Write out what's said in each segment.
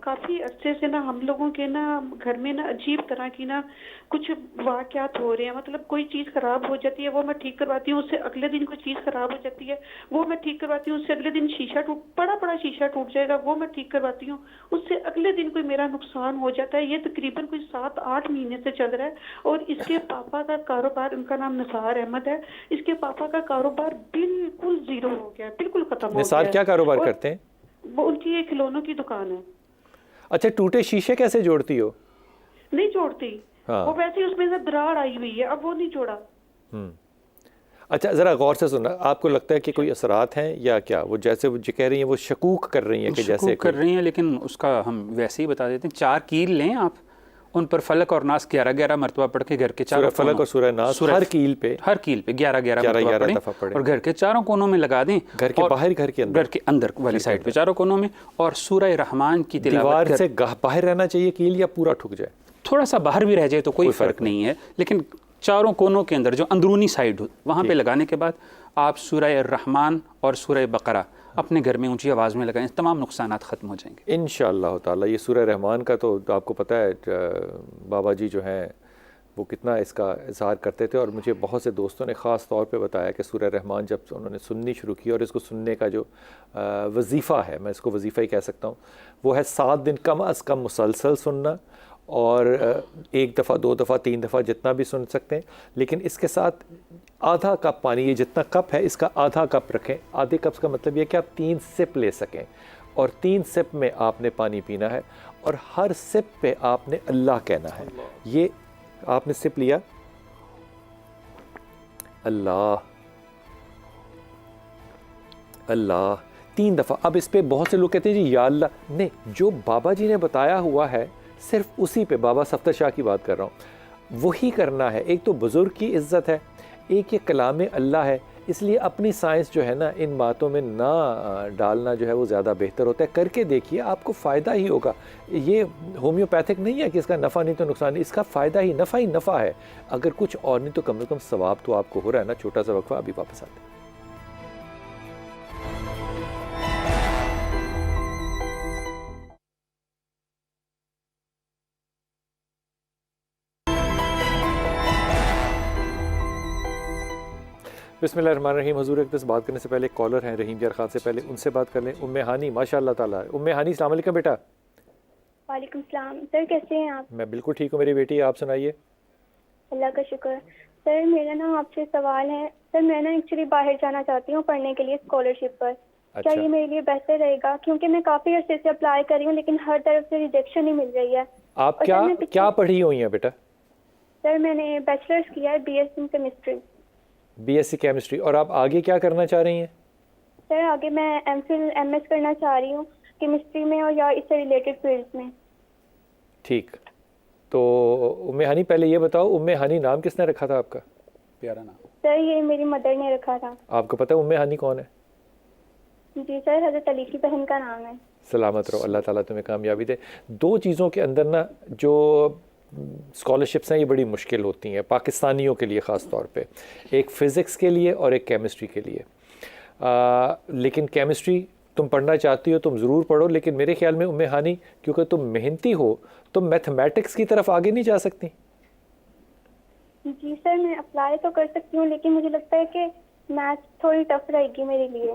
کافی عرصے سے نا ہم لوگوں کے نا گھر میں نا عجیب طرح کی نا کچھ واقعات ہو رہے ہیں. مطلب کوئی چیز خراب ہو جاتی ہے وہ میں ٹھیک کرواتی ہوں, اس سے اگلے دن کوئی چیز خراب ہو جاتی ہے وہ میں ٹھیک کرواتی ہوں, اس سے اگلے دن شیشہ بڑا شیشہ ٹوٹ جائے گا وہ میں ٹھیک کرواتی ہوں, اس سے اگلے دن کوئی میرا نقصان ہو جاتا ہے. یہ تقریباً کوئی 7-8 مہینے سے چل رہا ہے. اور اس کے پاپا کا کاروبار, ان کا نام نثار احمد ہے, اس کے پاپا کا کاروبار بالکل زیرو ہو گیا ہے, بالکل ختم ہو نثار گیا کیا ہے. کاروبار اور کرتے ہیں؟ وہ ان کی ایک کھلونوں کی دکان ہے. اچھا, ٹوٹے شیشے کیسے جوڑتی ہو؟ نہیں جوڑتی, ہاں. وہ ویسے اس میں سے دراڑ آئی ہوئی ہے, اب وہ نہیں جوڑا. اچھا ذرا غور سے سننا, آپ کو لگتا ہے کہ کوئی اثرات ہیں یا کیا؟ وہ جیسے وہ کہہ رہی ہیں وہ شکوک کر رہی ہیں کہ جیسے شکوک کر رہی ہیں, لیکن اس کا ہم ویسے ہی بتا دیتے ہیں. 4 کیل لیں آپ, ان پر فلق اور ناس 11 مرتبہ پڑھ کے گھر کے چاروں سورہ فلق اور سورہ ناس ہر کیل پہ 11 مرتبہ پڑھیں اور گھر کے چاروں کونوں میں لگا دیں. گھر کے باہر, گھر کے اندر والی سائڈ پہ چاروں کونوں میں. اور سورہ رحمان کی تلاوت. دیوار سے باہر رہنا چاہیے کیل یا پورا ٹھک جائے؟ تھوڑا سا باہر بھی رہ جائے تو کوئی فرق نہیں ہے, لیکن چاروں کونوں کے اندر جو اندرونی سائڈ ہو وہاں پہ لگانے کے بعد آپ سورہ الرحمن اور سورہ بقرہ اپنے گھر میں اونچی آواز میں لگائیں, تمام نقصانات ختم ہو جائیں گے انشاءاللہ تعالی. یہ سورہ رحمان کا تو آپ کو پتہ ہے بابا جی جو ہیں وہ کتنا اس کا اظہار کرتے تھے, اور مجھے بہت سے دوستوں نے خاص طور پہ بتایا کہ سورہ رحمان جب انہوں نے سننی شروع کی, اور اس کو سننے کا جو وظیفہ ہے, میں اس کو وظیفہ ہی کہہ سکتا ہوں, وہ ہے 7 دن کم از کم مسلسل سننا, اور 1 دفعہ 2 دفعہ 3 دفعہ جتنا بھی سن سکتے ہیں. لیکن اس کے ساتھ آدھا کپ پانی, یہ جتنا کپ ہے اس کا آدھا کپ رکھیں. آدھے کپ کا مطلب یہ کہ آپ 3 سپ لے سکیں, اور 3 سپ میں آپ نے پانی پینا ہے, اور ہر سپ پہ آپ نے اللہ کہنا ہے. یہ آپ نے سپ لیا, اللہ اللہ 3 دفعہ. اب اس پہ بہت سے لوگ کہتے ہیں جی یا اللہ, نہیں, جو بابا جی نے بتایا ہوا ہے صرف اسی پہ, بابا صفدر شاہ کی بات کر رہا ہوں, وہی کرنا ہے. ایک تو بزرگ کی عزت ہے, ایک یہ کلام اللہ ہے, اس لیے اپنی سائنس جو ہے نا ان باتوں میں نہ ڈالنا جو ہے وہ زیادہ بہتر ہوتا ہے. کر کے دیکھیے, آپ کو فائدہ ہی ہوگا. یہ ہومیوپیتھک نہیں ہے کہ اس کا نفع نہیں تو نقصان نہیں, اس کا فائدہ ہی نفع ہے. اگر کچھ اور نہیں تو کم از کم ثواب تو آپ کو ہو رہا ہے نا. چھوٹا سا وقفہ, ابھی واپس آتے ہیں. بسم اللہ الرحمن الرحیم. حضور اقدس بات کرنے سے پہلے ایک کالر ہیں رحیم یار خان سے, پہلے ان سے بات کر لیں. ام ہانی, ماشاء اللہ تعالیٰ. ام ہانی السلام علیکم بیٹا. وعلیکم السلام سر, کیسے ہیں آپ؟ میں بالکل ٹھیک ہوں میری بیٹی, آپ سنائیے. اللہ کا شکر. سر میرا نا آپ سے سوال ہے. سر میں نا ایکچولی باہر جانا چاہتی ہوں پڑھنے کے لیے اسکالرشپ پر. کیا یہ میرے لیے بہتر رہے گا؟ کیونکہ میں کافی عرصے سے اپلائی کر رہی ہوں لیکن ہر طرف سے ریجیکشن ہی مل رہی ہے. آپ کیا پڑھی ہوئی ہیں بیٹا؟ سر میں نے بیچلرز کیا ہے B S C chemistry. B S C chemistry. اور آپ آگے کیا کرنا چاہ رہی ہیں؟ سر آگے میں ایم فل ایم ایس کرنا چاہ رہی ہوں کیمسٹری میں, اور یا اس سے ریلیٹڈ فیلڈز میں. ٹھیک. تو ام ہانی پہلے یہ بتاؤ, ام ہانی نام کس نے رکھا تھا آپ کا؟ پیارا نام. سر یہ میری مدر نے رکھا تھا. آپ کو پتہ ہے ام ہانی کون ہے؟ جی سر, حضرت علی کی بہن کا نام ہے. سلامت رہو, اللہ تعالیٰ تمہیں کامیابی دے. 2 چیزوں کے اندر نا جو اسکالرشپس ہیں یہ بڑی مشکل ہوتی ہیں پاکستانیوں کے لیے خاص طور پہ, ایک فزکس کے لیے اور ایک کیمسٹری کے لیے. لیکن کیمسٹری تم پڑھنا چاہتی ہو تم ضرور پڑھو, لیکن میرے خیال میں ام ہانی کیونکہ تم محنتی ہو تم میتھمیٹکس کی طرف آگے نہیں جا سکتی. جی سر, میں اپلائی تو کر سکتی ہوں لیکن مجھے لگتا ہے کہ میتھ تھوڑی ٹف رہے گی میرے لیے.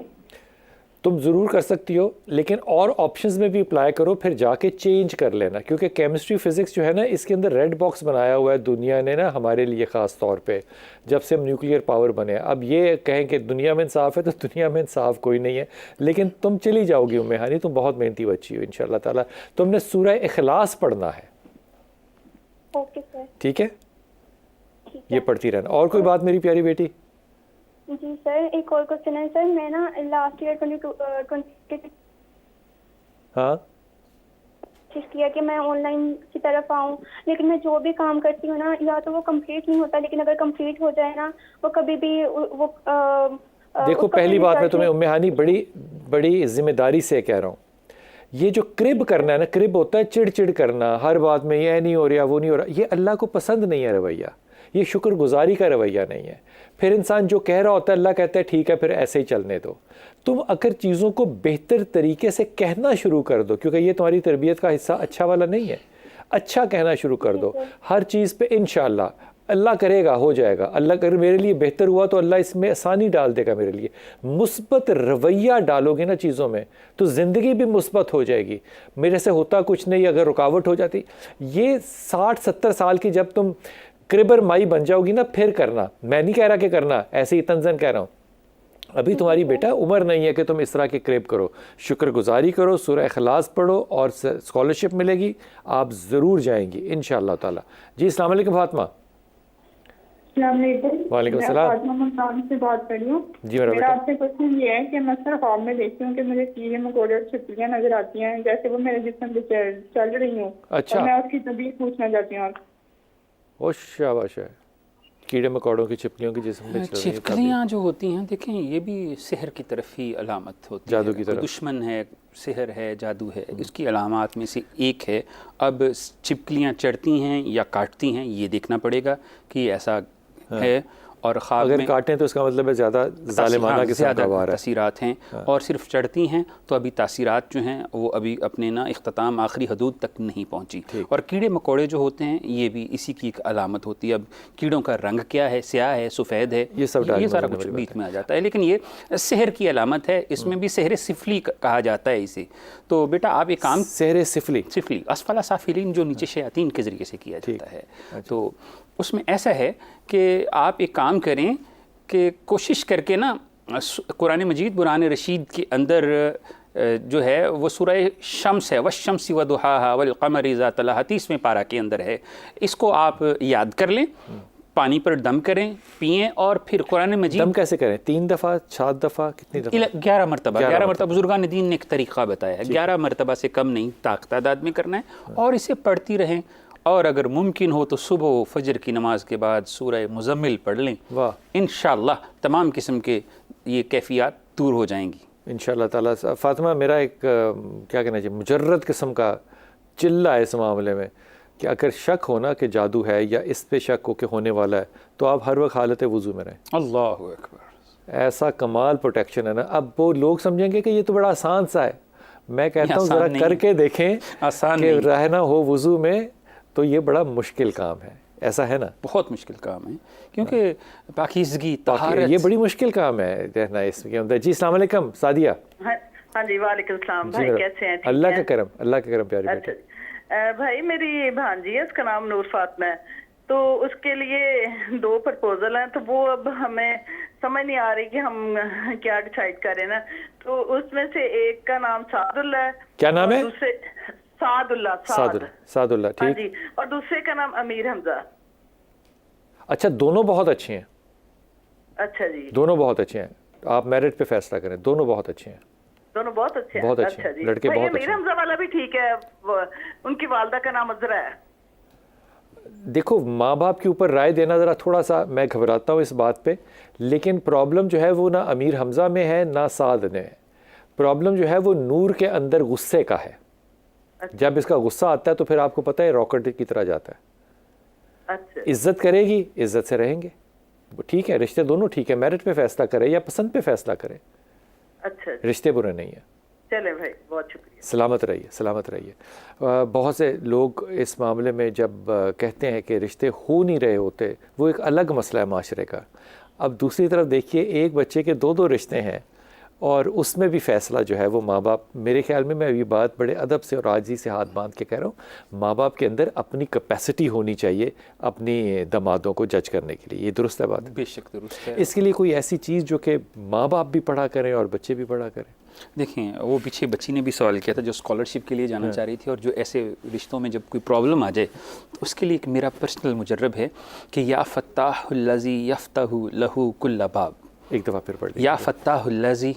تم ضرور کر سکتی ہو, لیکن اور آپشنز میں بھی اپلائی کرو, پھر جا کے چینج کر لینا, کیونکہ کیمسٹری فزکس جو ہے نا اس کے اندر ریڈ باکس بنایا ہوا ہے دنیا نے نا ہمارے لیے خاص طور پہ, جب سے ہم نیوکلیئر پاور بنے. اب یہ کہیں کہ دنیا میں انصاف ہے تو دنیا میں انصاف کوئی نہیں ہے, لیکن تم چلی جاؤ گی ام ہانی, تم بہت محنتی بچی ہو انشاءاللہ تعالیٰ. تم نے سورہ اخلاص پڑھنا ہے. Okay sir. ٹھیک ہے, یہ پڑھتی رہنا. اور کوئی بات میری پیاری بیٹی؟ جی سر, ایک اور کوشچن ہے سر. میں نا لاسٹ ایئر 2022 ہاں کیا کہ میں آن لائن کی طرف آؤں, لیکن میں جو بھی کام کرتی ہوں نا یا تو وہ کمپلیٹ نہیں ہوتا, لیکن اگر کمپلیٹ ہو جائے نا وہ کبھی بھی وہ دیکھو پہلی بات میں تمہیں ام ہانی بڑی ذمہ داری سے کہہ رہا ہوں, یہ جو کرب کرنا ہے نا, کرب ہوتا ہے چڑ چڑ کرنا, ہر بات میں یہ نہیں ہو رہا وہ نہیں ہو رہا, یہ اللہ کو پسند نہیں ہے رویہ. یہ شکر گزاری کا رویہ نہیں ہے. پھر انسان جو کہہ رہا ہوتا ہے اللہ کہتا ہے ٹھیک ہے پھر ایسے ہی چلنے دو. تم اگر چیزوں کو بہتر طریقے سے کہنا شروع کر دو, کیونکہ یہ تمہاری تربیت کا حصہ اچھا والا نہیں ہے, اچھا کہنا شروع کر دو ہر چیز پہ, انشاءاللہ اللہ کرے گا ہو جائے گا. اللہ اگر میرے لیے بہتر ہوا تو اللہ اس میں آسانی ڈال دے گا میرے لیے. مثبت رویہ ڈالو گے نا چیزوں میں تو زندگی بھی مثبت ہو جائے گی. میرے سے ہوتا کچھ نہیں, اگر رکاوٹ ہو جاتی, یہ 60-70 سال کی جب تم کربر مائی بن جاؤ گی نا پھر کرنا. میں نہیں کہہ رہا کہ کرنا, ایسے ہی تنزن کہہ رہا ہوں. ابھی تمہاری بیٹا عمر نہیں ہے کہ تم اس طرح کے کریب کرو. شکر گزاری کرو, سورہ اخلاص پڑھو اور اسکالرشپ ملے گی, آپ ضرور جائیں گی انشاءاللہ تعالی. جی السلام علیکم فاطمہ. السلام علیکم. وعلیکم السلام. میں فاطمہ ممتاز سے بات کر رہی ہوں. جی میرا آپ سے کوشچن یہ ہے کہ میں اکثر خواب میں دیکھتی ہوں کہ مجھے کیڑے مکوڑے اور چھپکلیاں نظر آتی ہیں جیسے وہ میرے جسم پہ چل رہی ہوں. اچھا, میں اس کی طبیعت پوچھنا چاہتی ہوں. او شاباش ہے. کیڑے مکوڑوں کی چھپکلیوں کی جسم میں چل رہی ہیں. چھپکلیاں جو ہوتی ہیں دیکھیں یہ بھی سحر کی طرف ہی علامت ہوتی ہے, جادو کی طرف. دشمن ہے, سحر ہے, جادو ہے, اس کی علامات میں سے ایک ہے. اب چھپکلیاں چڑھتی ہیں یا کاٹتی ہیں یہ دیکھنا پڑے گا کہ ایسا ہے, اور خواب اگر میں کاٹیں تو اس کا مطلب ہے زیادہ ظالمانہ قسم کا وار ہے. تاثیرات ہیں, اور صرف چڑھتی ہیں تو ابھی تاثیرات جو ہیں وہ ابھی اپنے نا اختتام آخری حدود تک نہیں پہنچی. اور کیڑے مکوڑے جو ہوتے ہیں یہ بھی اسی کی ایک علامت ہوتی ہے. اب کیڑوں کا رنگ کیا ہے, سیاہ ہے, سفید ہے, یہ سارا کچھ بیچ میں آ جاتا ہے, لیکن یہ سحر کی علامت ہے. اس میں بھی سحر سفلی کہا جاتا ہے اسے. تو بیٹا آپ ایک کام, سحر سفلی اسفل سافلین جو نیچے شیاطین کے ذریعے سے کیا جاتا ہے, تو اس میں ایسا ہے کہ آپ ایک کام کریں کہ کوشش کر کے نا قرآن مجید برہان رشید کے اندر جو ہے وہ سورہ شمس ہے, والشمس وضحاہا والقمر اذا تلاہا 30ویں پارہ کے اندر ہے. اس کو آپ یاد کر لیں, پانی پر دم کریں, پئیں, اور پھر قرآن مجید. دم کیسے کریں؟ 3 دفعہ 7 دفعہ کتنی دفعہ؟ 11 مرتبہ. 11 مرتبہ بزرگان دین نے ایک طریقہ بتایا ہے, 11 مرتبہ سے کم نہیں, تعداد میں کرنا ہے, اور اسے پڑھتی رہیں. اور اگر ممکن ہو تو صبح و فجر کی نماز کے بعد سورہ مزمل پڑھ لیں. واہ, انشاءاللہ تمام قسم کے یہ کیفیات دور ہو جائیں گی انشاءاللہ تعالیٰ. فاطمہ میرا ایک کیا کہنا چاہیے مجرد قسم کا چلہ ہے اس معاملے میں کہ اگر شک ہونا کہ جادو ہے یا اس پہ شک ہو کہ ہونے والا ہے تو آپ ہر وقت حالت وضو میں رہیں. اللہ اکبر, ایسا کمال پروٹیکشن ہے نا. اب وہ لوگ سمجھیں گے کہ یہ تو بڑا آسان سا ہے. میں کہتا ہوں ذرا کر کے دیکھیں کہ رہنا ہو وضو میں تو یہ بڑا مشکل کام ہے. ایسا ہے نا, بہت مشکل کام ہے, کیونکہ پاکیزگی طہارت یہ بڑی مشکل کام ہے رہنا اس کے اندر. جی السلام علیکم سعدیہ. ہاں جی وعلیکم السلام. بھائی کیسے ہیں؟ اللہ کا کرم, اللہ کا کرم پیاری بیٹی. بھائی میری بھانجی ہے, اس کا نام نور فاطمہ ہے, تو اس کے لیے 2 پرپوزل ہیں, تو وہ اب ہمیں سمجھ نہیں آ رہی کہ ہم کیا ڈیسائیڈ کریں نا. تو اس میں سے ایک کا نام سعد اللہ ہے. کیا نام ہے؟ دوسرے سعد اللہ. ٹھیک. جی, اور دوسرے کا نام امیر حمزہ. اچھا, دونوں بہت اچھے ہیں. اچھا جی, دونوں بہت اچھے ہیں. آپ میرٹ پہ فیصلہ کریں, دونوں بہت اچھے ہیں. دونوں بہت اچھے ہیں. بہت اچھے ہیں, لڑکے بہت اچھے ہیں. امیر حمزہ والا بھی ٹھیک ہے, ان کی والدہ کا نام عذرا ہے. دیکھو ماں باپ کے اوپر رائے دینا ذرا تھوڑا سا میں گھبراتا ہوں اس بات پہ, لیکن پرابلم جو ہے وہ نہ امیر حمزہ میں ہے نہ سعد میں ہے. پرابلم جو ہے وہ نور کے اندر غصے کا ہے. جب اس کا غصہ آتا ہے تو پھر آپ کو پتہ ہے راکٹ کی طرح جاتا ہے. اچھا, عزت کرے گی, عزت سے رہیں گے, ٹھیک ہے, رشتے دونوں ٹھیک ہے, میرٹ پہ فیصلہ کرے یا پسند پہ فیصلہ کرے. اچھا, رشتے برے نہیں ہیں. چلے بھائی, بہت شکریہ. سلامت رہیے, سلامت رہیے. بہت سے لوگ اس معاملے میں جب کہتے ہیں کہ رشتے ہو نہیں رہے ہوتے, وہ ایک الگ مسئلہ ہے معاشرے کا. اب دوسری طرف دیکھیے, ایک بچے کے 2 رشتے ہیں اور اس میں بھی فیصلہ جو ہے وہ ماں باپ, میرے خیال میں یہ بات بڑے ادب سے اور عاجزی سے ہاتھ باندھ کے کہہ رہا ہوں, ماں باپ کے اندر اپنی کیپیسٹی ہونی چاہیے اپنی دمادوں کو جج کرنے کے لیے. یہ درست ہے بات؟ بے شک درست ہے. اس کے لیے کوئی ایسی چیز جو کہ ماں باپ بھی پڑھا کریں اور بچے بھی پڑھا کریں. دیکھیں وہ پیچھے بچی نے بھی سوال کیا تھا جو اسکالرشپ کے لیے جانا چاہ رہی تھی, اور جو ایسے رشتوں میں جب کوئی پرابلم آ جائے تو اس کے لیے ایک میرا پرسنل مجرب ہے کہ یا فتاح الذی یفتح لہ کل باب. ایک دفعہ پھر پڑھ لیں. یا فتاح الذی,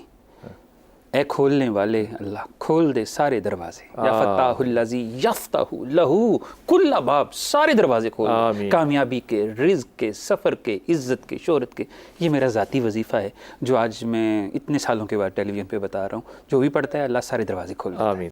اے کھولنے والے اللہ کھول دے سارے دروازے. یا فتاح الذی یفتح لہ کل باب, سارے دروازے کھول دے, کامیابی کے, رزق کے, سفر کے, عزت کے, شہرت کے. یہ میرا ذاتی وظیفہ ہے جو آج میں اتنے سالوں کے بعد ٹیلی ویژن پہ بتا رہا ہوں. جو بھی پڑھتا ہے اللہ سارے دروازے کھول دیتا ہے.